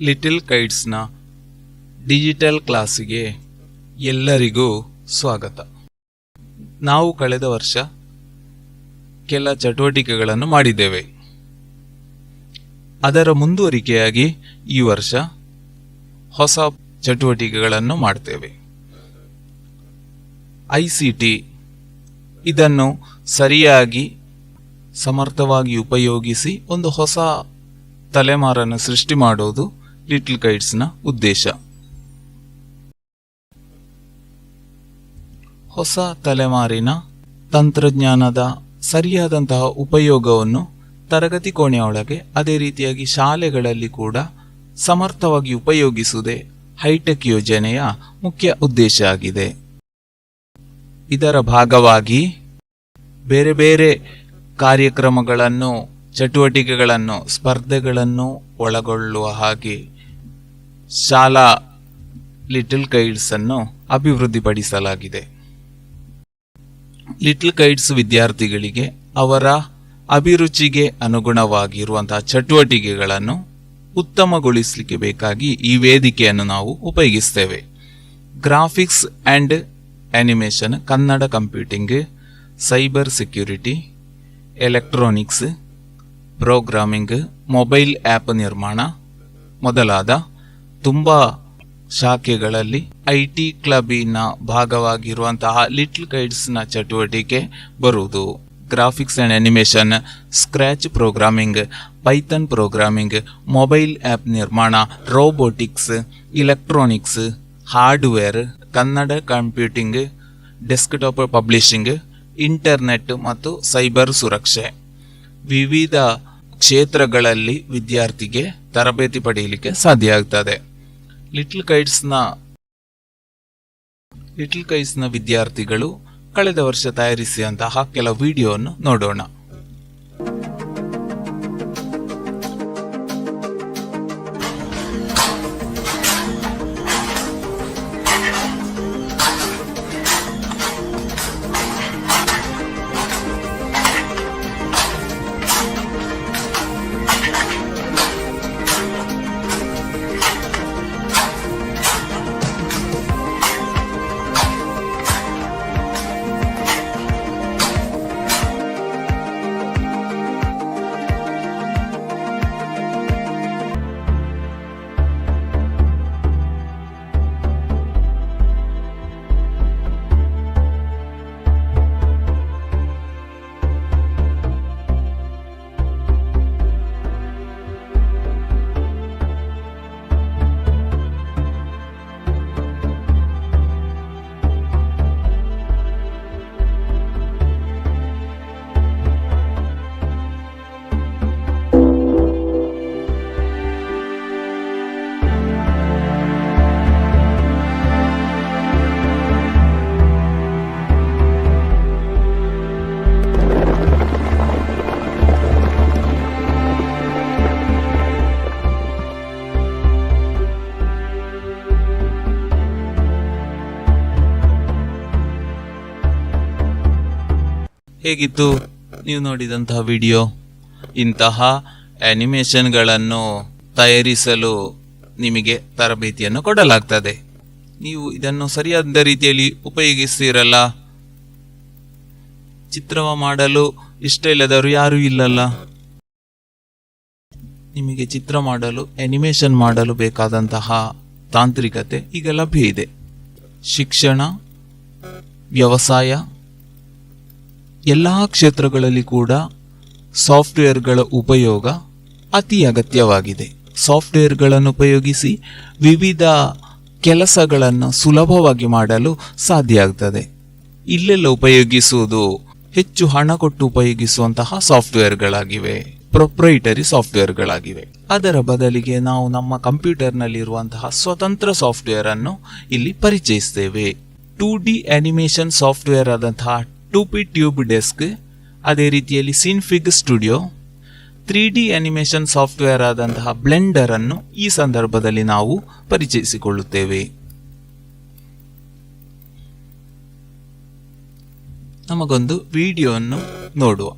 Little ಕೈಟ್ಸ್ನ digital ಕ್ಲಾಸಿಗೆ ಎಲ್ಲರಿಗೂ ಸ್ವಾಗತ. ನಾವು ಕಳೆದ ವರ್ಷ ಕೆಲ ಚಟುವಟಿಕೆಗಳನ್ನು ಮಾಡಿದ್ದೇವೆ. ಅದರ ಮುಂದುವರಿಕೆಯಾಗಿ ಈ ವರ್ಷ ಹೊಸ ಚಟುವಟಿಕೆಗಳನ್ನು ಮಾಡ್ತೇವೆ. ICT ಇದನ್ನು ಸರಿಯಾಗಿ ಸಮರ್ಥವಾಗಿ ಉಪಯೋಗಿಸಿ ಒಂದು ಹೊಸ ತಲೆಮಾರನ್ನು ಸೃಷ್ಟಿ ಮಾಡುವುದು ಲಿಟಲ್ ಕೈಟ್ಸ್ನ ಉದ್ದೇಶ. ಹೊಸ ತಲೆಮಾರಿನ ತಂತ್ರಜ್ಞಾನದ ಸರಿಯಾದಂತಹ ಉಪಯೋಗವನ್ನು ತರಗತಿ ಕೋಣೆಯೊಳಗೆ, ಅದೇ ರೀತಿಯಾಗಿ ಶಾಲೆಗಳಲ್ಲಿ ಕೂಡ ಸಮರ್ಥವಾಗಿ ಉಪಯೋಗಿಸುವುದೇ ಹೈಟೆಕ್ ಯೋಜನೆಯ ಮುಖ್ಯ ಉದ್ದೇಶ ಆಗಿದೆ. ಇದರ ಭಾಗವಾಗಿ ಬೇರೆ ಬೇರೆ ಕಾರ್ಯಕ್ರಮಗಳನ್ನು, ಚಟುವಟಿಕೆಗಳನ್ನು, ಸ್ಪರ್ಧೆಗಳನ್ನು ಒಳಗೊಳ್ಳುವ ಹಾಗೆ ಶಾಲಾ ಲಿಟಲ್ ಕೈಟ್ಸ್ ಅನ್ನು ಅಭಿವೃದ್ಧಿಪಡಿಸಲಾಗಿದೆ. ಲಿಟಲ್ ಕೈಟ್ಸ್ ವಿದ್ಯಾರ್ಥಿಗಳಿಗೆ ಅವರ ಅಭಿರುಚಿಗೆ ಅನುಗುಣವಾಗಿರುವಂತಹ ಚಟುವಟಿಕೆಗಳನ್ನು ಉತ್ತಮಗೊಳಿಸಲಿಕ್ಕೆ ಬೇಕಾಗಿ ಈ ವೇದಿಕೆಯನ್ನು ನಾವು ಉಪಯೋಗಿಸ್ತೇವೆ. Graphics and animation, Kannada computing, cyber security, electronics, programming, mobile app ನಿರ್ಮಾಣ ಮೊದಲಾದ ತುಂಬ ಶಾಖೆಗಳಲ್ಲಿ IT ಕ್ಲಬ್ಬಿನ ಭಾಗವಾಗಿರುವಂತಹ ಲಿಟಲ್ ಕೈಟ್ಸ್ನ ಚಟುವಟಿಕೆ ಬರುವುದು. Graphics and animation, Scratch programming, Python programming, mobile app ನಿರ್ಮಾಣ, robotics, electronics, hardware, Kannada computing, desktop publishing, internet ಮತ್ತು ಸೈಬರ್ ಸುರಕ್ಷೆ, ವಿವಿಧ ಕ್ಷೇತ್ರಗಳಲ್ಲಿ ವಿದ್ಯಾರ್ಥಿಗೆ ತರಬೇತಿ ಪಡೆಯಲಿಕ್ಕೆ ಸಾಧ್ಯ ಆಗ್ತದೆ. ಲಿಟಲ್ ಕೈಟ್ಸ್ನ ವಿದ್ಯಾರ್ಥಿಗಳು ಕಳೆದ ವರ್ಷ ತಯಾರಿಸಿದಂತಹ ಕೆಲವು ವಿಡಿಯೋವನ್ನು ನೋಡೋಣ. ಹೇಗಿತ್ತು ನೀವು ನೋಡಿದಂತಹ ವಿಡಿಯೋ? ಇಂತಹ ಅನಿಮೇಷನ್ಗಳನ್ನು ತಯಾರಿಸಲು ನಿಮಗೆ ತರಬೇತಿಯನ್ನು ಕೊಡಲಾಗ್ತದೆ. ನೀವು ಇದನ್ನು ಸರಿಯಾದ ರೀತಿಯಲ್ಲಿ ಉಪಯೋಗಿಸ್ತೀರಲ್ಲ? ಚಿತ್ರವ ಮಾಡಲು ಇಷ್ಟ ಇಲ್ಲದವರು ಯಾರೂ ಇಲ್ಲಲ್ಲ. ನಿಮಗೆ ಚಿತ್ರ ಮಾಡಲು, ಅನಿಮೇಷನ್ ಮಾಡಲು ಬೇಕಾದಂತಹ ತಾಂತ್ರಿಕತೆ ಈಗ ಲಭ್ಯ ಇದೆ. ಶಿಕ್ಷಣ, ವ್ಯವಸಾಯ, ಎಲ್ಲ ಕ್ಷೇತ್ರಗಳಲ್ಲಿ ಕೂಡ ಸಾಫ್ಟ್ವೇರ್ಗಳ ಉಪಯೋಗ ಅತಿ ಅಗತ್ಯವಾಗಿದೆ. ಸಾಫ್ಟ್ವೇರ್ಗಳನ್ನು ಉಪಯೋಗಿಸಿ ವಿವಿಧ ಕೆಲಸಗಳನ್ನು ಸುಲಭವಾಗಿ ಮಾಡಲು ಸಾಧ್ಯ ಆಗ್ತದೆ. ಇಲ್ಲೆಲ್ಲ ಉಪಯೋಗಿಸುವುದು ಹೆಚ್ಚು ಹಣ ಕೊಟ್ಟು ಉಪಯೋಗಿಸುವಂತಹ ಸಾಫ್ಟ್ವೇರ್ಗಳಾಗಿವೆ, ಪ್ರೊಪ್ರೈಟರಿ ಸಾಫ್ಟ್ವೇರ್ಗಳಾಗಿವೆ. ಅದರ ಬದಲಿಗೆ ನಾವು ನಮ್ಮ ಕಂಪ್ಯೂಟರ್ನಲ್ಲಿರುವಂತಹ ಸ್ವತಂತ್ರ ಸಾಫ್ಟ್ವೇರ್ ಅನ್ನು ಇಲ್ಲಿ ಪರಿಚಯಿಸ್ತೇವೆ. 2D ಅನಿಮೇಷನ್ ಸಾಫ್ಟ್ವೇರ್ ಆದಂತಹ 2P ಟ್ಯೂಬ್ ಡೆಸ್ಕ್, ಅದೇ ರೀತಿಯಲ್ಲಿ ಸಿನ್ಫಿಗ್ ಸ್ಟುಡಿಯೋ, 3D ಅನಿಮೇಷನ್ ಸಾಫ್ಟ್ವೇರ್ ಆದಂತಹ ಬ್ಲೆಂಡರ್ ಅನ್ನು ಈ ಸಂದರ್ಭದಲ್ಲಿ ನಾವು ಪರಿಚಯಿಸಿಕೊಳ್ಳುತ್ತೇವೆ. ನಮಗೊಂದು ವಿಡಿಯೋವನ್ನು ನೋಡುವ.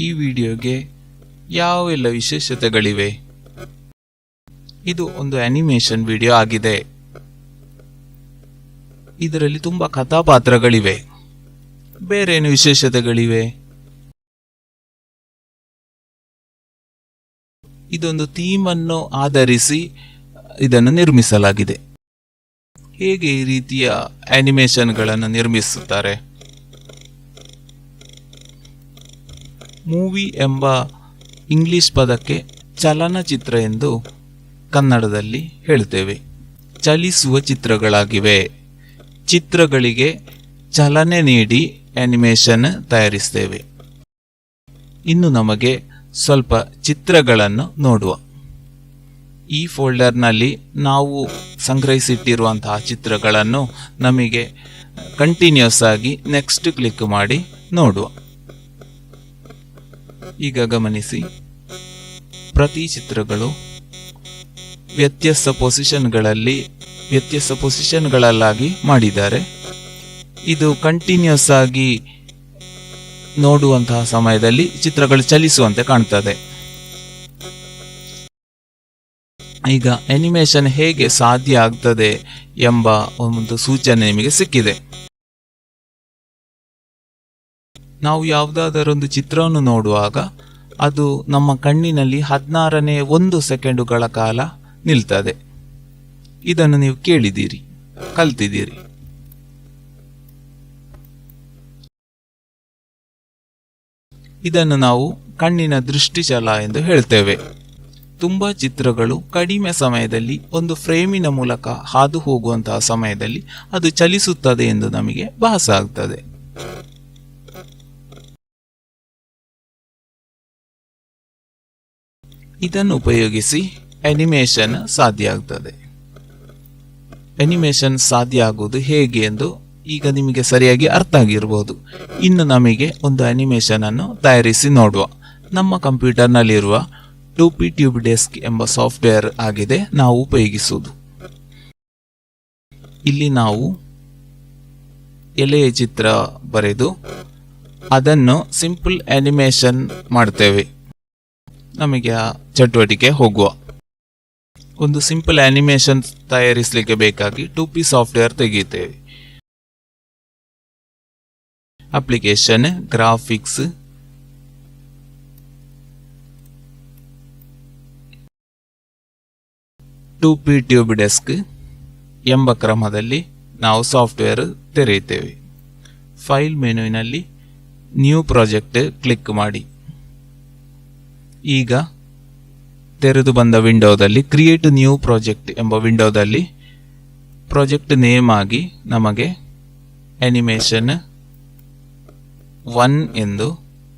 ಈ ವಿಡಿಯೋಗೆ ಯಾವೆಲ್ಲ ವಿಶೇಷತೆಗಳಿವೆ? ಇದು ಒಂದು ಅನಿಮೇಷನ್ ವಿಡಿಯೋ ಆಗಿದೆ. ಇದರಲ್ಲಿ ತುಂಬಾ ಕಥಾಪಾತ್ರಗಳಿವೆ. ಬೇರೇನು ವಿಶೇಷತೆಗಳಿವೆ? ಇದೊಂದು ಥೀಮ್ ಅನ್ನು ಆಧರಿಸಿ ಇದನ್ನು ನಿರ್ಮಿಸಲಾಗಿದೆ. ಹೇಗೆ ಈ ರೀತಿಯ ಅನಿಮೇಷನ್ಗಳನ್ನು ನಿರ್ಮಿಸುತ್ತಾರೆ? ಮೂವಿ ಎಂಬ ಇಂಗ್ಲಿಷ್ ಪದಕ್ಕೆ ಚಲನಚಿತ್ರ ಎಂದು ಕನ್ನಡದಲ್ಲಿ ಹೇಳ್ತೇವೆ. ಚಲಿಸುವ ಚಿತ್ರಗಳಾಗಿವೆ. ಚಿತ್ರಗಳಿಗೆ ಚಲನೆ ನೀಡಿ ಅನಿಮೇಷನ್ ತಯಾರಿಸ್ತೇವೆ. ಇನ್ನು ನಮಗೆ ಸ್ವಲ್ಪ ಚಿತ್ರಗಳನ್ನು ನೋಡುವ. ಈ ಫೋಲ್ಡರ್ನಲ್ಲಿ ನಾವು ಸಂಗ್ರಹಿಸಿಟ್ಟಿರುವಂತಹ ಚಿತ್ರಗಳನ್ನು ನಮಗೆ ಕಂಟಿನ್ಯೂಸ್ ಆಗಿ ನೆಕ್ಸ್ಟ್ ಕ್ಲಿಕ್ ಮಾಡಿ ನೋಡುವ. ಈಗ ಗಮನಿಸಿ, ಪ್ರತಿ ಚಿತ್ರಗಳು ವ್ಯತ್ಯಸ್ತ ಪೊಸಿಷನ್ಗಳಲ್ಲಾಗಿ ಮಾಡಿದ್ದಾರೆ. ಇದು ಕಂಟಿನ್ಯೂಸ್ ಆಗಿ ನೋಡುವಂತಹ ಸಮಯದಲ್ಲಿ ಚಿತ್ರಗಳು ಚಲಿಸುವಂತೆ ಕಾಣ್ತದೆ. ಈಗ ಅನಿಮೇಷನ್ ಹೇಗೆ ಸಾಧ್ಯ ಆಗ್ತದೆ ಎಂಬ ಒಂದು ಸೂಚನೆ ನಿಮಗೆ ಸಿಕ್ಕಿದೆ. ನಾವು ಯಾವುದಾದರೊಂದು ಚಿತ್ರವನ್ನು ನೋಡುವಾಗ ಅದು ನಮ್ಮ ಕಣ್ಣಿನಲ್ಲಿ 16 ಸೆಕೆಂಡುಗಳ ಕಾಲ ನಿಲ್ತದೆ. ಇದನ್ನು ನೀವು ಕೇಳಿದ್ದೀರಿ, ಕಲ್ತಿದ್ದೀರಿ. ಇದನ್ನು ನಾವು ಕಣ್ಣಿನ ದೃಷ್ಟಿಚಲ ಎಂದು ಹೇಳ್ತೇವೆ. ತುಂಬಾ ಚಿತ್ರಗಳು ಕಡಿಮೆ ಸಮಯದಲ್ಲಿ ಒಂದು ಫ್ರೇಮಿನ ಮೂಲಕ ಹಾದು ಹೋಗುವಂತಹ ಸಮಯದಲ್ಲಿ ಅದು ಚಲಿಸುತ್ತದೆ ಎಂದು ನಮಗೆ ಭಾಸ ಆಗ್ತದೆ. ಇದನ್ನು ಉಪಯೋಗಿಸಿ ಅನಿಮೇಷನ್ ಸಾಧ್ಯ ಆಗ್ತದೆ. ಅನಿಮೇಷನ್ ಸಾಧ್ಯ ಆಗುವುದು ಹೇಗೆ ಎಂದು ಈಗ ನಿಮಗೆ ಸರಿಯಾಗಿ ಅರ್ಥ ಆಗಿರಬಹುದು. ಇನ್ನು ನಮಗೆ ಒಂದು ಅನಿಮೇಷನ್ ಅನ್ನು ತಯಾರಿಸಿ ನೋಡುವ. ನಮ್ಮ ಕಂಪ್ಯೂಟರ್ನಲ್ಲಿರುವ 2P ಟ್ಯೂಬ್ ಡೆಸ್ಕ್ ಎಂಬ ಸಾಫ್ಟ್ವೇರ್ ಆಗಿದೆ ನಾವು ಉಪಯೋಗಿಸುವುದು. ಇಲ್ಲಿ ನಾವು ಎಲೆಯ ಚಿತ್ರ ಬರೆದು ಅದನ್ನು ಸಿಂಪಲ್ ಅನಿಮೇಷನ್ ಮಾಡ್ತೇವೆ. ನಮಗೆ ಆ ಚಟುವಟಿಕೆ ಹೋಗುವ. ಒಂದು ಸಿಂಪಲ್ ಅನಿಮೇಷನ್ ತಯಾರಿಸಲಿಕ್ಕೆ ಬೇಕಾಗಿ 2P ಸಾಫ್ಟ್ವೇರ್ ತೆಗೆಯುತ್ತೇವೆ. Application, graphics, .2P tube desk ಎಂಬ ಕ್ರಮದಲ್ಲಿ ನಾವು ಸಾಫ್ಟ್ವೇರ್ ತೆರೆಯುತ್ತೇವೆ. ಫೈಲ್ ಮೆನುವಿನಲ್ಲಿ ನ್ಯೂ ಪ್ರಾಜೆಕ್ಟ್ ಕ್ಲಿಕ್ ಮಾಡಿ. ಈಗ ತೆರೆದು ಬಂದ ವಿಂಡೋದಲ್ಲಿ ಕ್ರಿಯೇಟ್ ನ್ಯೂ ಪ್ರಾಜೆಕ್ಟ್ ಎಂಬ ವಿಂಡೋದಲ್ಲಿ ಪ್ರಾಜೆಕ್ಟ್ ನೇಮ್ ಆಗಿ ನಮಗೆ ಅನಿಮೇಷನ್ 1 ಎಂದು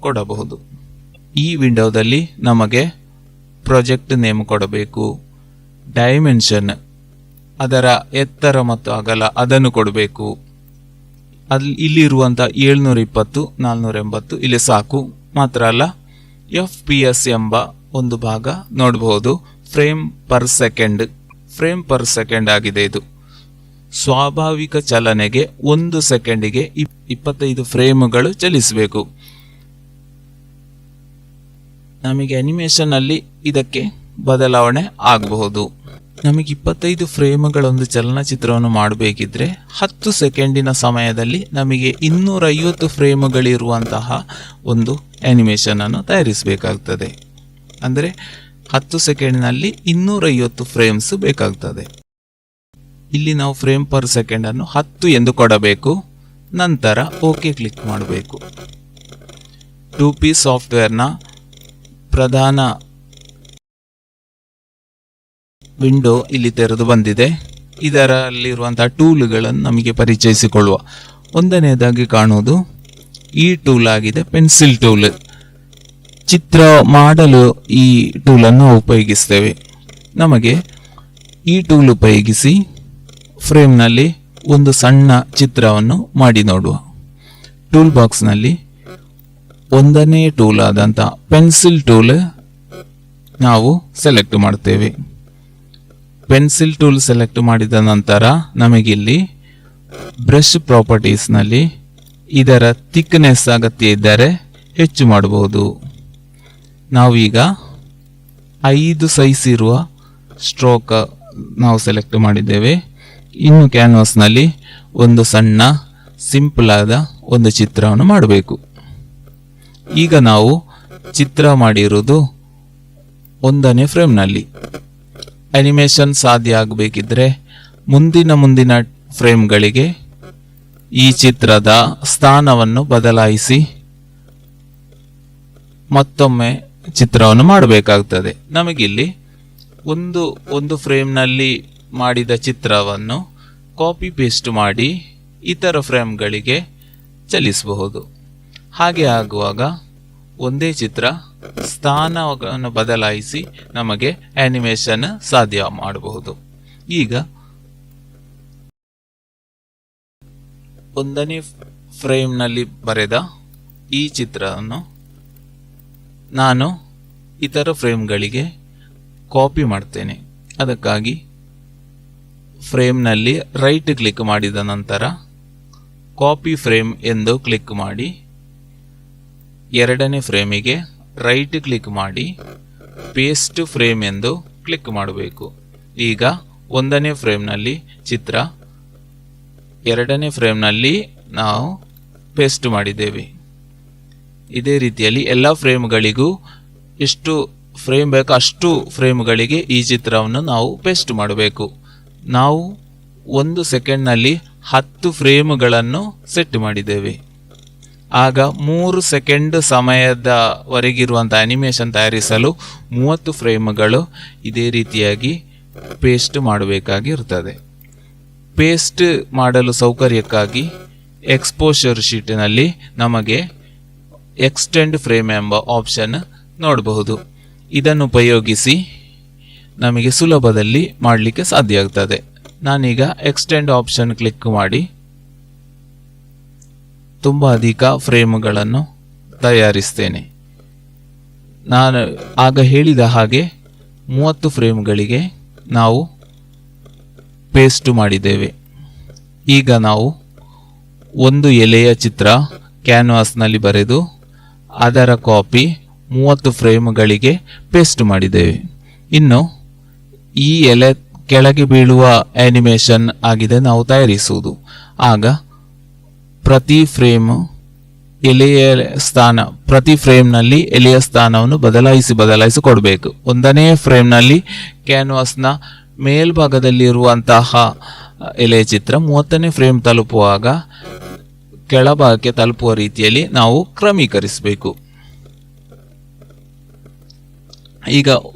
ಕೊಡಬಹುದು. ಈ ವಿಂಡೋದಲ್ಲಿ ನಮಗೆ ಪ್ರಾಜೆಕ್ಟ್ ನೇಮ್ ಕೊಡಬೇಕು. ಡೈಮೆನ್ಷನ್, ಅದರ ಎತ್ತರ ಮತ್ತು ಅಗಲ ಅದನ್ನು ಕೊಡಬೇಕು. ಇಲ್ಲಿರುವಂತಹ 720 480 ಇಲ್ಲಿ ಸಾಕು. ಮಾತ್ರ ಅಲ್ಲ, FPS ಎಂಬ ಒಂದು ಭಾಗ ನೋಡಬಹುದು. ಫ್ರೇಮ್ ಪರ್ ಸೆಕೆಂಡ್ ಆಗಿದೆ. ಇದು ಸ್ವಾಭಾವಿಕ ಚಲನೆಗೆ 1 ಸೆಕೆಂಡಿಗೆ 25 ಫ್ರೇಮ್ಗಳು ಚಲಿಸಬೇಕು. ನಮಗೆ ಅನಿಮೇಷನ್ ಅಲ್ಲಿ ಇದಕ್ಕೆ ಬದಲಾವಣೆ ಆಗಬಹುದು. ನಮಗೆ 25 ಫ್ರೇಮ್ಗಳೊಂದು ಚಲನಚಿತ್ರವನ್ನು ಮಾಡಬೇಕಿದ್ರೆ 10 ಸೆಕೆಂಡಿನ ಸಮಯದಲ್ಲಿ ನಮಗೆ 250 ಫ್ರೇಮ್ಗಳಿರುವಂತಹ ಒಂದು ಅನಿಮೇಷನ್ ಅನ್ನು ತಯಾರಿಸಬೇಕಾಗ್ತದೆ. ಅಂದರೆ 10 ಸೆಕೆಂಡ್ನಲ್ಲಿ 250 ಫ್ರೇಮ್ಸ್ ಬೇಕಾಗ್ತದೆ. ಇಲ್ಲಿ ನಾವು ಫ್ರೇಮ್ ಪರ್ ಸೆಕೆಂಡ್ ಅನ್ನು 10 ಎಂದು ಕೊಡಬೇಕು. ನಂತರ ಓಕೆ ಕ್ಲಿಕ್ ಮಾಡಬೇಕು. 2P ಸಾಫ್ಟ್ವೇರ್ನ ಪ್ರಧಾನ ವಿಂಡೋ ಇಲ್ಲಿ ತೆರೆದು ಬಂದಿದೆ. ಇದರಲ್ಲಿರುವಂತಹ ಟೂಲ್ಗಳನ್ನು ನಮಗೆ ಪರಿಚಯಿಸಿಕೊಳ್ಳುವ. ಒಂದನೆಯದಾಗಿ ಕಾಣುವುದು ಈ ಟೂಲ್ ಆಗಿದೆ, ಪೆನ್ಸಿಲ್ ಟೂಲ್. ಚಿತ್ರ ಮಾಡಲು ಈ ಟೂಲನ್ನು ಉಪಯೋಗಿಸ್ತೇವೆ. ನಮಗೆ ಈ ಟೂಲ್ ಉಪಯೋಗಿಸಿ ಫ್ರೇಮ್ನಲ್ಲಿ ಒಂದು ಸಣ್ಣ ಚಿತ್ರವನ್ನು ಮಾಡಿ ನೋಡುವ. ಟೂಲ್ ಬಾಕ್ಸ್ನಲ್ಲಿ 1ನೇ ಟೂಲ್ ಆದಂಥ ಪೆನ್ಸಿಲ್ ಟೂಲ್ ನಾವು ಸೆಲೆಕ್ಟ್ ಮಾಡ್ತೇವೆ. ಪೆನ್ಸಿಲ್ ಟೂಲ್ ಸೆಲೆಕ್ಟ್ ಮಾಡಿದ ನಂತರ ನಮಗಿಲ್ಲಿ ಬ್ರಷ್ ಪ್ರಾಪರ್ಟೀಸ್ನಲ್ಲಿ ಇದರ ಥಿಕ್ನೆಸ್ ಅಗತ್ಯ ಇದ್ದರೆ ಹೆಚ್ಚು ಮಾಡಬಹುದು. ನಾವೀಗ 5 ಸೈಜ್ ಇರುವ ಸ್ಟ್ರೋಕ್ ನಾವು ಸೆಲೆಕ್ಟ್ ಮಾಡಿದ್ದೇವೆ. ಇನ್ನು ಕ್ಯಾನ್ವಾಸ್ನಲ್ಲಿ ಒಂದು ಸಣ್ಣ ಸಿಂಪಲ್ ಆದ ಒಂದು ಚಿತ್ರವನ್ನು ಮಾಡಬೇಕು. ಈಗ ನಾವು ಚಿತ್ರ ಮಾಡಿರುವುದು 1ನೇ ಫ್ರೇಮ್ನಲ್ಲಿ. ಅನಿಮೇಷನ್ ಸಾಧ್ಯ ಆಗಬೇಕಿದ್ರೆ ಮುಂದಿನ ಫ್ರೇಮ್ಗಳಿಗೆ ಈ ಚಿತ್ರದ ಸ್ಥಾನವನ್ನು ಬದಲಾಯಿಸಿ ಮತ್ತೊಮ್ಮೆ ಚಿತ್ರವನ್ನು ಮಾಡಬೇಕಾಗ್ತದೆ. ನಮಗಿಲ್ಲಿ ಒಂದು ಫ್ರೇಮ್ನಲ್ಲಿ ಮಾಡಿದ ಚಿತ್ರವನ್ನು ಕಾಪಿ ಪೇಸ್ಟ್ ಮಾಡಿ ಇತರ ಫ್ರೇಮ್ಗಳಿಗೆ ಚಲಿಸಬಹುದು. ಹಾಗೆ ಆಗುವಾಗ ಒಂದೇ ಚಿತ್ರ ಸ್ಥಾನವನ್ನು ಬದಲಾಯಿಸಿ ನಮಗೆ ಆನಿಮೇಷನ್ ಸಾಧ್ಯ ಮಾಡಬಹುದು. ಈಗ 1ನೇ ಫ್ರೇಮ್ನಲ್ಲಿ ಬರೆದ ಈ ಚಿತ್ರವನ್ನು ನಾನು ಇತರ ಫ್ರೇಮ್ಗಳಿಗೆ ಕಾಪಿ ಮಾಡ್ತೇನೆ. ಅದಕ್ಕಾಗಿ ಫ್ರೇಮ್ನಲ್ಲಿ ರೈಟ್ ಕ್ಲಿಕ್ ಮಾಡಿದ ನಂತರ ಕಾಪಿ ಫ್ರೇಮ್ ಎಂದು ಕ್ಲಿಕ್ ಮಾಡಿ 2ನೇ ಫ್ರೇಮಿಗೆ ರೈಟ್ ಕ್ಲಿಕ್ ಮಾಡಿ ಪೇಸ್ಟ್ ಫ್ರೇಮ್ ಎಂದು ಕ್ಲಿಕ್ ಮಾಡಬೇಕು. ಈಗ 1ನೇ ಫ್ರೇಮ್ನಲ್ಲಿ ಚಿತ್ರ, 2ನೇ ಫ್ರೇಮ್ನಲ್ಲಿ ನಾವು ಪೇಸ್ಟ್ ಮಾಡಿದ್ದೇವೆ. ಇದೇ ರೀತಿಯಲ್ಲಿ ಎಲ್ಲ ಫ್ರೇಮ್ಗಳಿಗೂ ಎಷ್ಟು ಫ್ರೇಮ್ ಬೇಕು ಅಷ್ಟು ಫ್ರೇಮ್ಗಳಿಗೆ ಈ ಚಿತ್ರವನ್ನು ನಾವು ಪೇಸ್ಟ್ ಮಾಡಬೇಕು. ನಾವು 1 ಸೆಕೆಂಡ್ನಲ್ಲಿ 10 ಫ್ರೇಮ್ಗಳನ್ನು ಸೆಟ್ ಮಾಡಿದ್ದೇವೆ. ಆಗ 3 ಸೆಕೆಂಡ್ ಸಮಯದವರೆಗಿರುವಂಥ ಅನಿಮೇಷನ್ ತಯಾರಿಸಲು 30 ಫ್ರೇಮ್ಗಳು ಇದೇ ರೀತಿಯಾಗಿ ಪೇಸ್ಟ್ ಮಾಡಬೇಕಾಗಿರುತ್ತದೆ. ಪೇಸ್ಟ್ ಮಾಡಲು ಸೌಕರ್ಯಕ್ಕಾಗಿ ಎಕ್ಸ್ಪೋಷರ್ ಶೀಟ್ನಲ್ಲಿ ನಮಗೆ ಎಕ್ಸ್ಟೆಂಡ್ ಫ್ರೇಮ್ ಎಂಬ ಆಪ್ಷನ್ ನೋಡಬಹುದು. ಇದನ್ನು ಉಪಯೋಗಿಸಿ ನಮಗೆ ಸುಲಭದಲ್ಲಿ ಮಾಡಲಿಕ್ಕೆ ಸಾಧ್ಯ ಆಗ್ತದೆ. ನಾನೀಗ ಎಕ್ಸ್ಟೆಂಡ್ ಆಪ್ಷನ್ ಕ್ಲಿಕ್ ಮಾಡಿ ತುಂಬ ಅಧಿಕ ಫ್ರೇಮ್ಗಳನ್ನು ತಯಾರಿಸ್ತೇನೆ. ನಾನು ಆಗ ಹೇಳಿದ ಹಾಗೆ 30 ಫ್ರೇಮ್ಗಳಿಗೆ ನಾವು ಪೇಸ್ಟ್ ಮಾಡಿದ್ದೇವೆ. ಈಗ ನಾವು ಒಂದು ಎಲೆಯ ಚಿತ್ರ ಕ್ಯಾನ್ವಾಸ್ನಲ್ಲಿ ಬರೆದು ಅದರ ಕಾಪಿ 30 ಫ್ರೇಮ್ಗಳಿಗೆ ಪೇಸ್ಟ್ ಮಾಡಿದ್ದೇವೆ. ಇನ್ನು ಈ ಎಲೆ ಕೆಳಗೆ ಬೀಳುವ ಆನಿಮೇಷನ್ ಆಗಿದೆ ನಾವು ತಯಾರಿಸುವುದು. ಆಗ ಪ್ರತಿ ಫ್ರೇಮ್ನಲ್ಲಿ ಎಲೆಯ ಸ್ಥಾನವನ್ನು ಬದಲಾಯಿಸಿ ಕೊಡಬೇಕು. 1ನೇ ಫ್ರೇಮ್ನಲ್ಲಿ ಕ್ಯಾನ್ವಾಸ್ನ ಮೇಲ್ಭಾಗದಲ್ಲಿರುವಂತಹ ಎಲೆಯ ಚಿತ್ರ 30ನೇ ಫ್ರೇಮ್ ತಲುಪುವಾಗ ಕೆಳಭಾಗಕ್ಕೆ ತಲುಪುವ ರೀತಿಯಲ್ಲಿ ನಾವು ಕ್ರಮೀಕರಿಸಬೇಕು. ಈಗ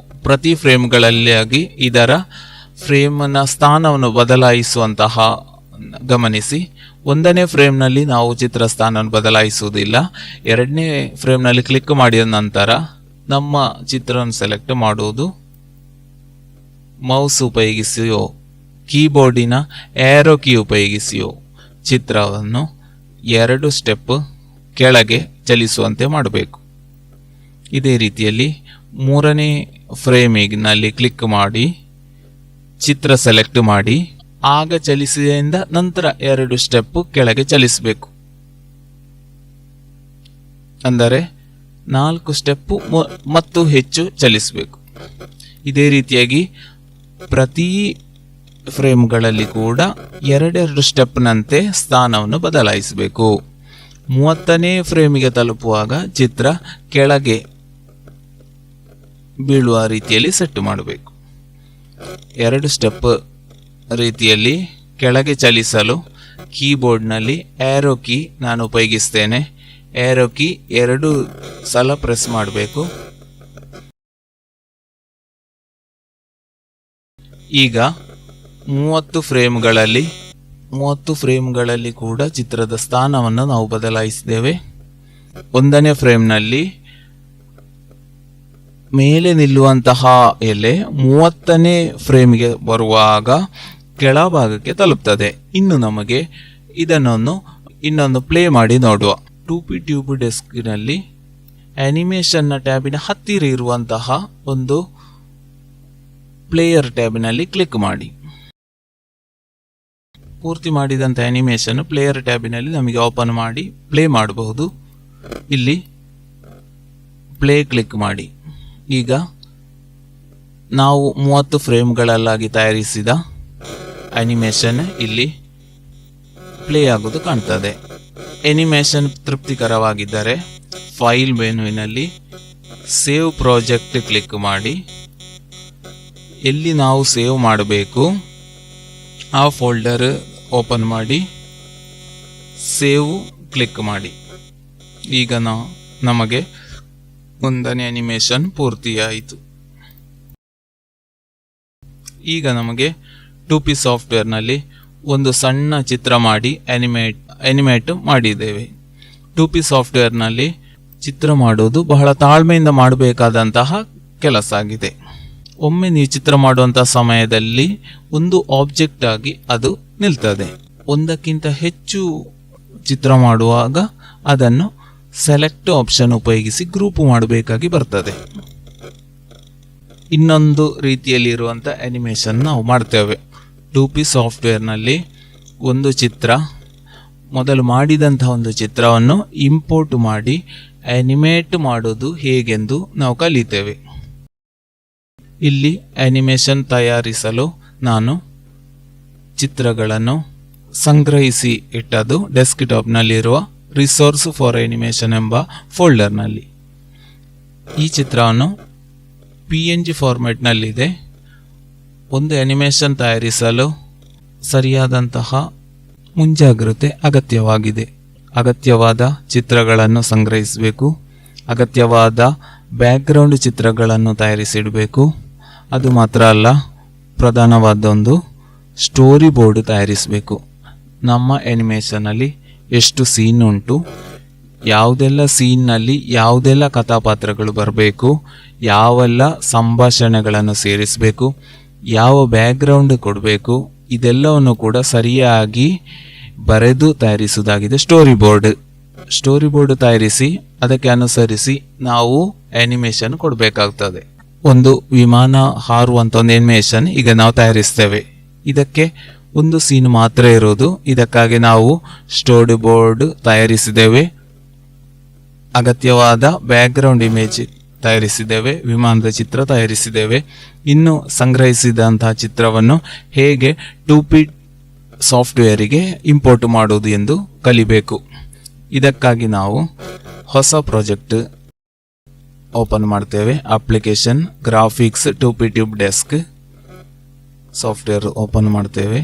ಪ್ರತಿ ಫ್ರೇಮ್ಗಳಲ್ಲಿ ಇದರ ಫ್ರೇಮ್ನ ಸ್ಥಾನವನ್ನು ಬದಲಾಯಿಸುವಂತಹ ಗಮನಿಸಿ. 1ನೇ ಫ್ರೇಮ್ನಲ್ಲಿ ನಾವು ಚಿತ್ರ ಸ್ಥಾನವನ್ನು ಬದಲಾಯಿಸುವುದಿಲ್ಲ. 2ನೇ ಫ್ರೇಮ್ನಲ್ಲಿ ಕ್ಲಿಕ್ ಮಾಡಿದ ನಂತರ ನಮ್ಮ ಚಿತ್ರವನ್ನು ಸೆಲೆಕ್ಟ್ ಮಾಡುವುದು. ಮೌಸ್ ಉಪಯೋಗಿಸಿಯೋ ಕೀಬೋರ್ಡಿನ ಏರೋ ಕೀ ಉಪಯೋಗಿಸಿಯೋ ಚಿತ್ರವನ್ನು 2 ಸ್ಟೆಪ್ ಕೆಳಗೆ ಚಲಿಸುವಂತೆ ಮಾಡಬೇಕು. ಇದೇ ರೀತಿಯಲ್ಲಿ 3ನೇ ಫ್ರೇಮಿನಲ್ಲಿ ಕ್ಲಿಕ್ ಮಾಡಿ ಚಿತ್ರ ಸೆಲೆಕ್ಟ್ ಮಾಡಿ ಆಗ ಚಲಿಸಿದಿಂದ ನಂತರ 2 ಸ್ಟೆಪ್ ಕೆಳಗೆ ಚಲಿಸಬೇಕು. ಅಂದರೆ 4 ಸ್ಟೆಪ್ ಮತ್ತು ಹೆಚ್ಚು ಚಲಿಸಬೇಕು. ಇದೇ ರೀತಿಯಾಗಿ ಪ್ರತಿ ಫ್ರೇಮ್ಗಳಲ್ಲಿ ಕೂಡ 2 ಸ್ಟೆಪ್ನಂತೆ ಸ್ಥಾನವನ್ನು ಬದಲಾಯಿಸಬೇಕು. 30ನೇ ಫ್ರೇಮಿಗೆ ತಲುಪುವಾಗ ಚಿತ್ರ ಕೆಳಗೆ ಬೀಳುವ ರೀತಿಯಲ್ಲಿ ಸೆಟ್ ಮಾಡಬೇಕು. 2 ಸ್ಟೆಪ್ ರೀತಿಯಲ್ಲಿ ಕೆಳಗೆ ಚಲಿಸಲು ಕೀಬೋರ್ಡ್ನಲ್ಲಿ ಏರೋ ಕೀ ನಾನು ಉಪಯೋಗಿಸ್ತೇನೆ. ಏರೋ ಕೀ 2 ಸಲ ಪ್ರೆಸ್ ಮಾಡಬೇಕು. ಈಗ 30 ಫ್ರೇಮ್ಗಳಲ್ಲಿ ಕೂಡ ಚಿತ್ರದ ಸ್ಥಾನವನ್ನು ನಾವು ಬದಲಾಯಿಸಿದ್ದೇವೆ. 1ನೇ ಫ್ರೇಮ್ನಲ್ಲಿ ಮೇಲೆ ನಿಲ್ಲುವಂತಹ ಎಲೆ 30ನೇ ಫ್ರೇಮ್ಗೆ ಬರುವಾಗ ಕೆಳಭಾಗಕ್ಕೆ ತಲುಪ್ತದೆ. ಇನ್ನು ನಮಗೆ ಇನ್ನೊಂದು ಪ್ಲೇ ಮಾಡಿ ನೋಡುವ. 2P ಟ್ಯೂಬ್ ಡೆಸ್ಕ್ನಲ್ಲಿ ಆನಿಮೇಷನ್ನ ಟ್ಯಾಬಿನ ಹತ್ತಿರ ಇರುವಂತಹ ಒಂದು ಪ್ಲೇಯರ್ ಟ್ಯಾಬಿನಲ್ಲಿ ಕ್ಲಿಕ್ ಮಾಡಿ. ಪೂರ್ತಿ ಮಾಡಿದಂಥ ಆನಿಮೇಷನ್ ಪ್ಲೇಯರ್ ಟ್ಯಾಬಿನಲ್ಲಿ ನಮಗೆ ಓಪನ್ ಮಾಡಿ ಪ್ಲೇ ಮಾಡಬಹುದು. ಇಲ್ಲಿ ಪ್ಲೇ ಕ್ಲಿಕ್ ಮಾಡಿ. ಈಗ ನಾವು 30 ಫ್ರೇಮ್ಗಳಲ್ಲಾಗಿ ತಯಾರಿಸಿದ ಅನಿಮೇಷನ್ ಇಲ್ಲಿ ಪ್ಲೇ ಆಗೋದು ಕಾಣ್ತದೆ. ಅನಿಮೇಷನ್ ತೃಪ್ತಿಕರವಾಗಿದ್ದರೆ ಫೈಲ್ ಮೆನುವಿನಲ್ಲಿ ಸೇವ್ ಪ್ರಾಜೆಕ್ಟ್ ಕ್ಲಿಕ್ ಮಾಡಿ. ಎಲ್ಲಿ ನಾವು ಸೇವ್ ಮಾಡಬೇಕು ಆ ಫೋಲ್ಡರ್ ಓಪನ್ ಮಾಡಿ ಸೇವ್ ಕ್ಲಿಕ್ ಮಾಡಿ. ಈಗ ನಮಗೆ 1ನೇ ಅನಿಮೇಷನ್ ಪೂರ್ತಿಯಾಯಿತು. ಈಗ ನಮಗೆ 2P ಸಾಫ್ಟ್ವೇರ್ನಲ್ಲಿ ಒಂದು ಸಣ್ಣ ಚಿತ್ರ ಮಾಡಿ ಅನಿಮೇಟ್ ಮಾಡಿದ್ದೇವೆ. 2P ಸಾಫ್ಟ್ವೇರ್ನಲ್ಲಿ ಚಿತ್ರ ಮಾಡುವುದು ಬಹಳ ತಾಳ್ಮೆಯಿಂದ ಮಾಡಬೇಕಾದಂತಹ ಕೆಲಸ ಆಗಿದೆ. ಒಮ್ಮೆ ನೀವು ಚಿತ್ರ ಮಾಡುವಂತಹ ಸಮಯದಲ್ಲಿ ಒಂದು ಆಬ್ಜೆಕ್ಟ್ ಆಗಿ ಅದು ನಿಲ್ತದೆ. ಒಂದಕ್ಕಿಂತ ಹೆಚ್ಚು ಚಿತ್ರ ಮಾಡುವಾಗ ಅದನ್ನು ಸೆಲೆಕ್ಟ್ ಆಪ್ಷನ್ ಉಪಯೋಗಿಸಿ ಗ್ರೂಪ್ ಮಾಡಬೇಕಾಗಿ ಬರ್ತದೆ. ಇನ್ನೊಂದು ರೀತಿಯಲ್ಲಿ ಇರುವಂಥ ಅನಿಮೇಷನ್ ನಾವು ಮಾಡ್ತೇವೆ. 2P ಸಾಫ್ಟ್ವೇರ್ನಲ್ಲಿ ಒಂದು ಚಿತ್ರ ಮೊದಲು ಮಾಡಿದಂತಹ ಒಂದು ಚಿತ್ರವನ್ನು ಇಂಪೋರ್ಟ್ ಮಾಡಿ ಅನಿಮೇಟ್ ಮಾಡೋದು ಹೇಗೆಂದು ನಾವು ಕಲಿತೇವೆ. ಇಲ್ಲಿ ಅನಿಮೇಷನ್ ತಯಾರಿಸಲು ನಾನು ಚಿತ್ರಗಳನ್ನು ಸಂಗ್ರಹಿಸಿ ಇಟ್ಟದ್ದು ಡೆಸ್ಕ್ಟಾಪ್ನಲ್ಲಿರುವ ರಿಸೋರ್ಸ್ ಫಾರ್ ಅನಿಮೇಷನ್ ಎಂಬ ಫೋಲ್ಡರ್ನಲ್ಲಿ. ಈ ಚಿತ್ರವನ್ನು PNG ಫಾರ್ಮ್ಯಾಟ್ನಲ್ಲಿದೆ. ಒಂದು ಅನಿಮೇಷನ್ ತಯಾರಿಸಲು ಸರಿಯಾದಂತಹ ಮುಂಜಾಗ್ರತೆ ಅಗತ್ಯವಾಗಿದೆ. ಅಗತ್ಯವಾದ ಚಿತ್ರಗಳನ್ನು ಸಂಗ್ರಹಿಸಬೇಕು. ಅಗತ್ಯವಾದ ಬ್ಯಾಕ್ಗ್ರೌಂಡ್ ಚಿತ್ರಗಳನ್ನು ತಯಾರಿಸಿಡಬೇಕು. ಅದು ಮಾತ್ರ ಅಲ್ಲ, ಪ್ರಧಾನವಾದ ಒಂದು ಸ್ಟೋರಿ ಬೋರ್ಡ್ ತಯಾರಿಸಬೇಕು. ನಮ್ಮ ಅನಿಮೇಷನಲ್ಲಿ ಎಷ್ಟು ಸೀನ್ ಉಂಟು, ಯಾವುದೆಲ್ಲ ಸೀನ್ನಲ್ಲಿ ಯಾವುದೆಲ್ಲ ಕಥಾಪಾತ್ರಗಳು ಬರಬೇಕು, ಯಾವೆಲ್ಲ ಸಂಭಾಷಣೆಗಳನ್ನು ಸೇರಿಸಬೇಕು, ಯಾವ ಬ್ಯಾಕ್ಗ್ರೌಂಡ್ ಕೊಡಬೇಕು, ಇದೆಲ್ಲವನ್ನು ಕೂಡ ಸರಿಯಾಗಿ ಬರೆದು ತಯಾರಿಸುವುದಾಗಿದೆ ಸ್ಟೋರಿ ಬೋರ್ಡ್ ತಯಾರಿಸಿ ಅದಕ್ಕೆ ಅನುಸರಿಸಿ ನಾವು ಅನಿಮೇಷನ್ ಕೊಡಬೇಕಾಗ್ತದೆ. ಒಂದು ವಿಮಾನ ಹಾರುವಂತ ಒಂದು ಅನಿಮೇಷನ್ ಈಗ ನಾವು ತಯಾರಿಸ್ತೇವೆ. ಇದಕ್ಕೆ ಒಂದು ಸೀನ್ ಮಾತ್ರ ಇರೋದು. ಇದಕ್ಕಾಗಿ ನಾವು ಸ್ಟೋರಿ ಬೋರ್ಡ್ ತಯಾರಿಸಿದ್ದೇವೆ, ಅಗತ್ಯವಾದ ಬ್ಯಾಕ್ಗ್ರೌಂಡ್ ಇಮೇಜ್ ತಯಾರಿಸಿದ್ದೇವೆ, ವಿಮಾನದ ಚಿತ್ರ ತಯಾರಿಸಿದ್ದೇವೆ. ಇನ್ನು ಸಂಗ್ರಹಿಸಿದಂತಹ ಚಿತ್ರವನ್ನು ಹೇಗೆ 2P ಸಾಫ್ಟ್ವೇರಿಗೆ ಇಂಪೋರ್ಟ್ ಮಾಡುವುದು ಎಂದು ಕಲಿಬೇಕು. ಇದಕ್ಕಾಗಿ ನಾವು ಹೊಸ ಪ್ರಾಜೆಕ್ಟ್ ಓಪನ್ ಮಾಡ್ತೇವೆ. Application graphics 2P tube desk software open ಮಾಡ್ತೇವೆ.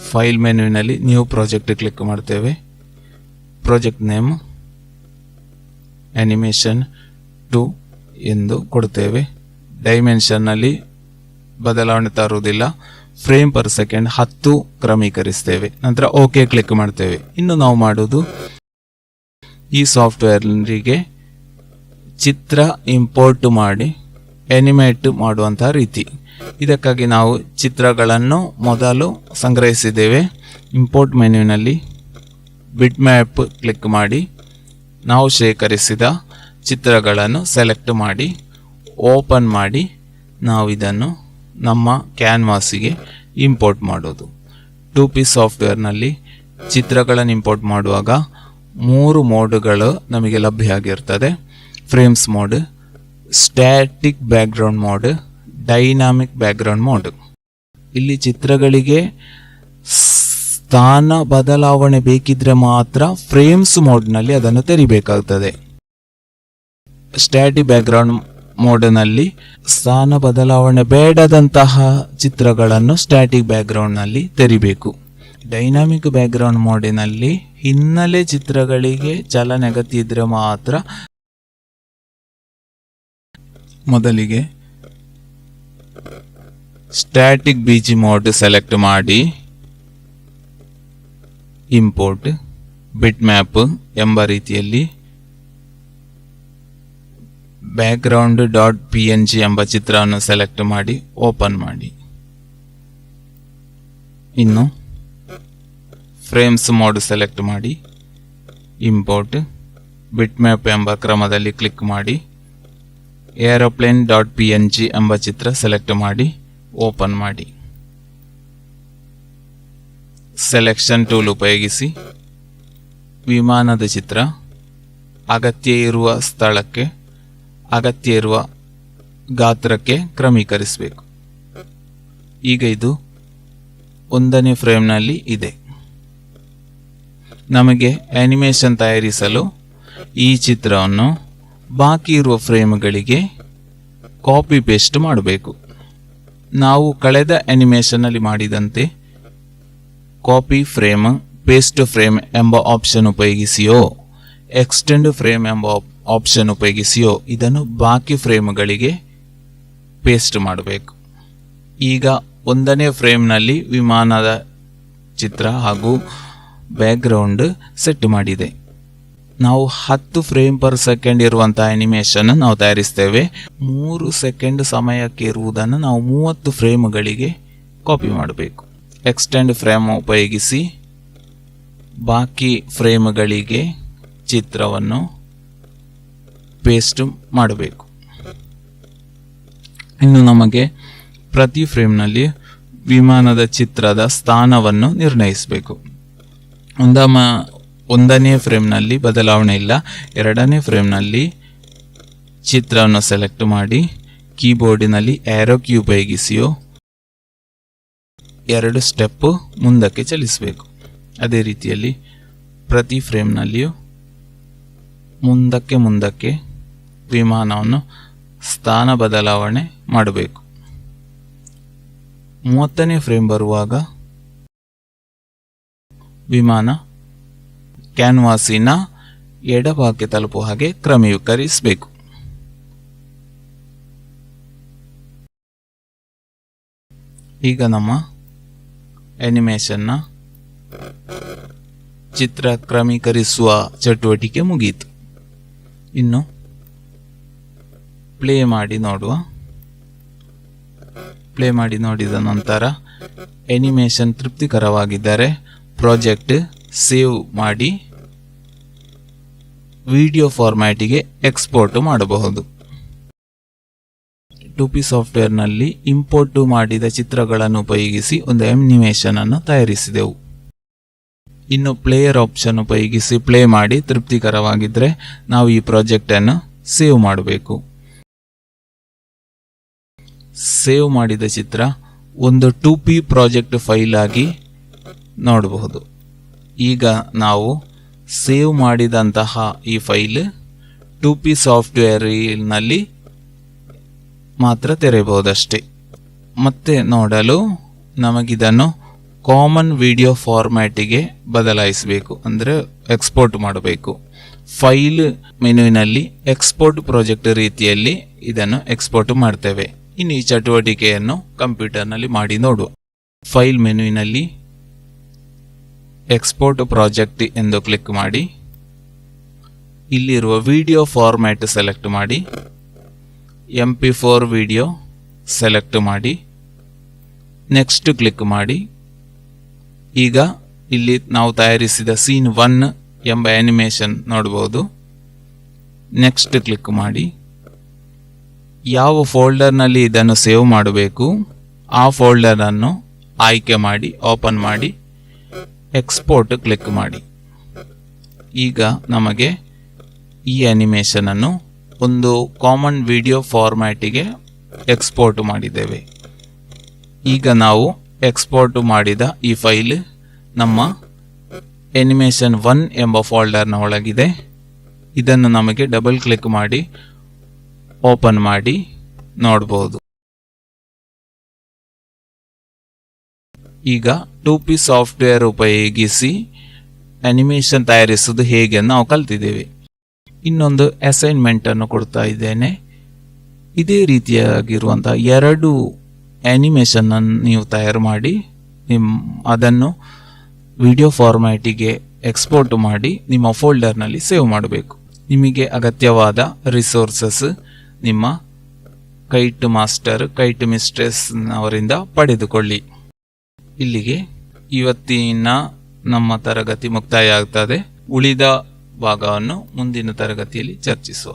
ಫೈಲ್ ಮೆನುವಿನಲ್ಲಿ ನ್ಯೂ ಪ್ರಾಜೆಕ್ಟ್ ಕ್ಲಿಕ್ ಮಾಡ್ತೇವೆ. ಪ್ರಾಜೆಕ್ಟ್ ನೇಮ್ ಅನಿಮೇಷನ್ 2 ಎಂದು ಕೊಡ್ತೇವೆ. ಡೈಮೆನ್ಷನ್ನಲ್ಲಿ ಬದಲಾವಣೆ ತರುವುದಿಲ್ಲ. Frame per second 10 ಕ್ರಮೀಕರಿಸ್ತೇವೆ. ನಂತರ ಓಕೆ ಕ್ಲಿಕ್ ಮಾಡ್ತೇವೆ. ಇನ್ನು ನಾವು ಮಾಡೋದು ಈ ಸಾಫ್ಟ್ವೇರ್ಗೆ ಚಿತ್ರ ಇಂಪೋರ್ಟ್ ಮಾಡಿ ಅನಿಮೇಟ್ ಮಾಡುವಂತಹ ರೀತಿ. ಇದಕ್ಕಾಗಿ ನಾವು ಚಿತ್ರಗಳನ್ನು ಮೊದಲು ಸಂಗ್ರಹಿಸಿದ್ದೇವೆ. ಇಂಪೋರ್ಟ್ ಮೆನ್ಯುವಿನಲ್ಲಿ ಬಿಟ್ ಮ್ಯಾಪ್ ಕ್ಲಿಕ್ ಮಾಡಿ ನಾವು ಶೇಖರಿಸಿದ ಚಿತ್ರಗಳನ್ನು ಸೆಲೆಕ್ಟ್ ಮಾಡಿ ಓಪನ್ ಮಾಡಿ ನಾವು ಇದನ್ನು ನಮ್ಮ ಕ್ಯಾನ್ವಾಸಿಗೆ ಇಂಪೋರ್ಟ್ ಮಾಡೋದು. 2P ಸಾಫ್ಟ್ವೇರ್ನಲ್ಲಿ ಚಿತ್ರಗಳನ್ನು ಇಂಪೋರ್ಟ್ ಮಾಡುವಾಗ 3 ಮೋಡ್ಗಳು ನಮಗೆ ಲಭ್ಯ ಆಗಿರ್ತದೆ. Frames mode, static background mode, dynamic background mode. ಇಲ್ಲಿ ಚಿತ್ರಗಳಿಗೆ ಸ್ಥಾನ ಬದಲಾವಣೆ ಬೇಕಿದ್ರೆ ಮಾತ್ರ ಫ್ರೇಮ್ಸ್ ಮೋಡ್ನಲ್ಲಿ ಅದನ್ನು ತೆರಿಬೇಕಾಗ್ತದೆ. ಸ್ಟ್ಯಾಟಿಕ್ ಬ್ಯಾಕ್ಗ್ರೌಂಡ್ ಮೋಡ್ನಲ್ಲಿ ಸ್ಥಾನ ಬದಲಾವಣೆ ಬೇಡದಂತಹ ಚಿತ್ರಗಳನ್ನು ಸ್ಟ್ಯಾಟಿಕ್ ಬ್ಯಾಕ್ಗ್ರೌಂಡ್ನಲ್ಲಿ ತೆರಿಬೇಕು. ಡೈನಾಮಿಕ್ ಬ್ಯಾಕ್ಗ್ರೌಂಡ್ ಮೋಡಿನಲ್ಲಿ ಹಿನ್ನೆಲೆ ಚಿತ್ರಗಳಿಗೆ ಚಲನೆ ಅಗತ್ಯ ಇದ್ರೆ ಮಾತ್ರ. ಮೊದಲಿಗೆ ಸ್ಟ್ಯಾಟಿಕ್ BG ಮೋಡ್ ಸೆಲೆಕ್ಟ್ ಮಾಡಿ ಇಂಪೋರ್ಟ್ ಬಿಟ್ ಮ್ಯಾಪ್ ಎಂಬ ರೀತಿಯಲ್ಲಿ background.png ಎಂಬ ಚಿತ್ರವನ್ನು ಸೆಲೆಕ್ಟ್ ಮಾಡಿ ಓಪನ್ ಮಾಡಿ. ಇನ್ನು ಫ್ರೇಮ್ಸ್ ಮೋಡ್ ಸೆಲೆಕ್ಟ್ ಮಾಡಿ ಇಂಪೋರ್ಟ್ ಬಿಟ್ ಮ್ಯಾಪ್ ಎಂಬ ಕ್ರಮದಲ್ಲಿ ಕ್ಲಿಕ್ ಮಾಡಿ ಏರೋಪ್ಲೇನ್.png ಎಂಬ ಚಿತ್ರ ಸೆಲೆಕ್ಟ್ ಮಾಡಿ ಓಪನ್ ಮಾಡಿ. ಸೆಲೆಕ್ಷನ್ ಟೂಲ್ ಉಪಯೋಗಿಸಿ ವಿಮಾನದ ಚಿತ್ರ ಅಗತ್ಯ ಇರುವ ಸ್ಥಳಕ್ಕೆ ಅಗತ್ಯ ಇರುವ ಗಾತ್ರಕ್ಕೆ ಕ್ರಮೀಕರಿಸಬೇಕು. ಈಗ ಇದು 1ನೇ ಫ್ರೇಮ್ನಲ್ಲಿ ಇದೆ. ನಮಗೆ ಆನಿಮೇಷನ್ ತಯಾರಿಸಲು ಈ ಚಿತ್ರವನ್ನು ಬಾಕಿ ಇರುವ ಫ್ರೇಮ್ಗಳಿಗೆ ಕಾಪಿ ಪೇಸ್ಟ್ ಮಾಡಬೇಕು. ನಾವು ಕಳೆದ ಆನಿಮೇಷನ್ನಲ್ಲಿ ಮಾಡಿದಂತೆ ಕಾಪಿ ಫ್ರೇಮ್, ಪೇಸ್ಟ್ ಫ್ರೇಮ್ ಎಂಬ ಆಪ್ಷನ್ ಉಪಯೋಗಿಸಿಯೋ ಎಕ್ಸ್ಟೆಂಡ್ ಫ್ರೇಮ್ ಎಂಬ ಆಪ್ಷನ್ ಉಪಯೋಗಿಸಿಯೋ ಇದನ್ನು ಬಾಕಿ ಫ್ರೇಮ್ಗಳಿಗೆ ಪೇಸ್ಟ್ ಮಾಡಬೇಕು. ಈಗ 1ನೇ ಫ್ರೇಮ್ನಲ್ಲಿ ವಿಮಾನದ ಚಿತ್ರ ಹಾಗೂ ಬ್ಯಾಕ್ಗ್ರೌಂಡ್ ಸೆಟ್ ಮಾಡಿದೆ. ನಾವು 10 ಫ್ರೇಮ್ ಪರ್ ಸೆಕೆಂಡ್ ಇರುವಂತಹ ಆನಿಮೇಷನ್ ನಾವು ತಯಾರಿಸ್ತೇವೆ. 3 ಸೆಕೆಂಡ್ ಸಮಯಕ್ಕೆ ಇರುವುದನ್ನು ನಾವು 30 ಫ್ರೇಮ್ಗಳಿಗೆ ಕಾಪಿ ಮಾಡಬೇಕು. ಎಕ್ಸ್ಟೆಂಡ್ ಫ್ರೇಮ್ ಉಪಯೋಗಿಸಿ ಬಾಕಿ ಫ್ರೇಮ್ಗಳಿಗೆ ಚಿತ್ರವನ್ನು ಪೇಸ್ಟ್ ಮಾಡಬೇಕು. ಇನ್ನು ನಮಗೆ ಪ್ರತಿ ಫ್ರೇಮ್ನಲ್ಲಿ ವಿಮಾನದ ಚಿತ್ರದ ಸ್ಥಾನವನ್ನು ನಿರ್ಣಯಿಸಬೇಕು. 1ನೇ ಫ್ರೇಮ್ನಲ್ಲಿ ಬದಲಾವಣೆ ಇಲ್ಲ. 2ನೇ ಫ್ರೇಮ್ನಲ್ಲಿ ಚಿತ್ರವನ್ನು ಸೆಲೆಕ್ಟ್ ಮಾಡಿ ಕೀಬೋರ್ಡಿನಲ್ಲಿ ಆರೋ ಕೀ ಉಪಯೋಗಿಸಿಯೋ 2 ಸ್ಟೆಪ್ ಮುಂದಕ್ಕೆ ಚಲಿಸಬೇಕು. ಅದೇ ರೀತಿಯಲ್ಲಿ ಪ್ರತಿ ಫ್ರೇಮ್ನಲ್ಲಿಯೂ ಮುಂದಕ್ಕೆ ವಿಮಾನವನ್ನು ಸ್ಥಾನ ಬದಲಾವಣೆ ಮಾಡಬೇಕು. 30ನೇ ಫ್ರೇಮ್ ಬರುವಾಗ ವಿಮಾನ ಕ್ಯಾನ್ವಾಸಿನ ಎಡಭಾಗಕ್ಕೆ ತಲುಪುವ ಹಾಗೆ ಕ್ರಮೀಕರಿಸಬೇಕು. ಈಗ ನಮ್ಮ ಆನಿಮೇಷನ್ನ ಚಿತ್ರ ಕ್ರಮೀಕರಿಸುವ ಚಟುವಟಿಕೆ ಮುಗಿಯಿತು. ಇನ್ನು ಪ್ಲೇ ಮಾಡಿ ನೋಡುವ. ಪ್ಲೇ ಮಾಡಿ ನೋಡಿದ ನಂತರ ಆನಿಮೇಷನ್ ತೃಪ್ತಿಕರವಾಗಿದ್ದರೆ ಪ್ರಾಜೆಕ್ಟ್ ಸೇವ್ ಮಾಡಿ ವಿಡಿಯೋ ಫಾರ್ಮ್ಯಾಟಿಗೆ ಎಕ್ಸ್ಪೋರ್ಟ್ ಮಾಡಬಹುದು. 2P ಸಾಫ್ಟ್ವೇರ್ನಲ್ಲಿ ಇಂಪೋರ್ಟ್ ಮಾಡಿದ ಚಿತ್ರಗಳನ್ನು ಉಪಯೋಗಿಸಿ ಒಂದು ಆನಿಮೇಷನ್ ಅನ್ನು ತಯಾರಿಸಿದೆವು. ಇನ್ನು ಪ್ಲೇಯರ್ ಆಪ್ಷನ್ ಉಪಯೋಗಿಸಿ ಪ್ಲೇ ಮಾಡಿ ತೃಪ್ತಿಕರವಾಗಿದ್ದರೆ ನಾವು ಈ ಪ್ರಾಜೆಕ್ಟ್ ಅನ್ನು ಸೇವ್ ಮಾಡಬೇಕು. ಸೇವ್ ಮಾಡಿದ ಚಿತ್ರ ಒಂದು 2P ಪ್ರಾಜೆಕ್ಟ್ ಫೈಲ್ ಆಗಿ ನೋಡಬಹುದು. ಈಗ ನಾವು ಸೇವ್ ಮಾಡಿದಂತಹ ಈ ಫೈಲ್ 2P ಸಾಫ್ಟ್ವೇರ್ನಲ್ಲಿ ಮಾತ್ರ ತೆರೆಯಬಹುದಷ್ಟೇ. ಮತ್ತೆ ನೋಡಲು ನಮಗಿದನ್ನು ಕಾಮನ್ ವಿಡಿಯೋ ಫಾರ್ಮ್ಯಾಟಿಗೆ ಬದಲಾಯಿಸಬೇಕು, ಅಂದರೆ ಎಕ್ಸ್ಪೋರ್ಟ್ ಮಾಡಬೇಕು. ಫೈಲ್ ಮೆನುವಿನಲ್ಲಿ ಎಕ್ಸ್ಪೋರ್ಟ್ ಪ್ರಾಜೆಕ್ಟ್ ರೀತಿಯಲ್ಲಿ ಇದನ್ನು ಎಕ್ಸ್ಪೋರ್ಟ್ ಮಾಡ್ತೇವೆ. ಇನ್ನು ಈ ಚಟುವಟಿಕೆಯನ್ನು ಕಂಪ್ಯೂಟರ್ನಲ್ಲಿ ಮಾಡಿ ನೋಡುವ. ಫೈಲ್ ಮೆನುವಿನಲ್ಲಿ ಎಕ್ಸ್ಪೋರ್ಟ್ ಪ್ರಾಜೆಕ್ಟ್ ಎಂದು ಕ್ಲಿಕ್ ಮಾಡಿ ಇಲ್ಲಿರುವ ವಿಡಿಯೋ ಫಾರ್ಮ್ಯಾಟ್ ಸೆಲೆಕ್ಟ್ ಮಾಡಿ MP4 ವಿಡಿಯೋ ಸೆಲೆಕ್ಟ್ ಮಾಡಿ ನೆಕ್ಸ್ಟ್ ಕ್ಲಿಕ್ ಮಾಡಿ. ಈಗ ಇಲ್ಲಿ ನಾವು ತಯಾರಿಸಿದ ಸೀನ್ 1 ಎಂಬ ಆನಿಮೇಷನ್ ನೋಡಬಹುದು. ನೆಕ್ಸ್ಟ್ ಕ್ಲಿಕ್ ಮಾಡಿ. ಯಾವ ಫೋಲ್ಡರ್ನಲ್ಲಿ ಇದನ್ನು ಸೇವ್ ಮಾಡಬೇಕು ಆ ಫೋಲ್ಡರ್ ಅನ್ನು ಆಯ್ಕೆ ಮಾಡಿ ಓಪನ್ ಮಾಡಿ ಎಕ್ಸ್ಪೋರ್ಟ್ ಕ್ಲಿಕ್ ಮಾಡಿ. ಈಗ ನಮಗೆ ಈ ಆನಿಮೇಷನ್ ಅನ್ನು ಒಂದು ಕಾಮನ್ ವಿಡಿಯೋ ಫಾರ್ಮ್ಯಾಟಿಗೆ ಎಕ್ಸ್ಪೋರ್ಟ್ ಮಾಡಿದ್ದೇವೆ. ಈಗ ನಾವು ಎಕ್ಸ್ಪೋರ್ಟ್ ಮಾಡಿದ ಈ ಫೈಲ್ ನಮ್ಮ ಆನಿಮೇಷನ್ 1 ಎಂಬ ಫೋಲ್ಡರ್ನ ಒಳಗಿದೆ. ಇದನ್ನು ನಮಗೆ ಡಬಲ್ ಕ್ಲಿಕ್ ಮಾಡಿ ಓಪನ್ ಮಾಡಿ ನೋಡಬಹುದು. ಈಗ 2P ಸಾಫ್ಟ್ವೇರ್ ಉಪಯೋಗಿಸಿ ಆನಿಮೇಷನ್ ತಯಾರಿಸುವುದು ಹೇಗೆ ನಾವು ಕಲ್ತಿದ್ದೇವೆ. ಇನ್ನೊಂದು ಅಸೈನ್ಮೆಂಟ್ ಅನ್ನು ಕೊಡ್ತಾ ಇದ್ದೇನೆ. ಇದೇ ರೀತಿಯಾಗಿರುವಂತಹ 2 ಆನಿಮೇಷನ್ ಅನ್ನು ನೀವು ತಯಾರು ಮಾಡಿ ಅದನ್ನು ವಿಡಿಯೋ ಫಾರ್ಮ್ಯಾಟಿಗೆ ಎಕ್ಸ್ಪೋರ್ಟ್ ಮಾಡಿ ನಿಮ್ಮ ಫೋಲ್ಡರ್ನಲ್ಲಿ ಸೇವ್ ಮಾಡಬೇಕು. ನಿಮಗೆ ಅಗತ್ಯವಾದ ರಿಸೋರ್ಸಸ್ ನಿಮ್ಮ ಕೈಟ್ ಮಾಸ್ಟರ್, ಕೈಟ್ ಮಿಸ್ಟ್ರೆಸ್ ಅವರಿಂದ ಪಡೆದುಕೊಳ್ಳಿ. ಇಲ್ಲಿಗೆ ಇವತ್ತಿನ ನಮ್ಮ ತರಗತಿ ಮುಕ್ತಾಯ ಆಗ್ತದೆ. ಉಳಿದ ಭಾಗವನ್ನು ಮುಂದಿನ ತರಗತಿಯಲ್ಲಿ ಚರ್ಚಿಸುವ.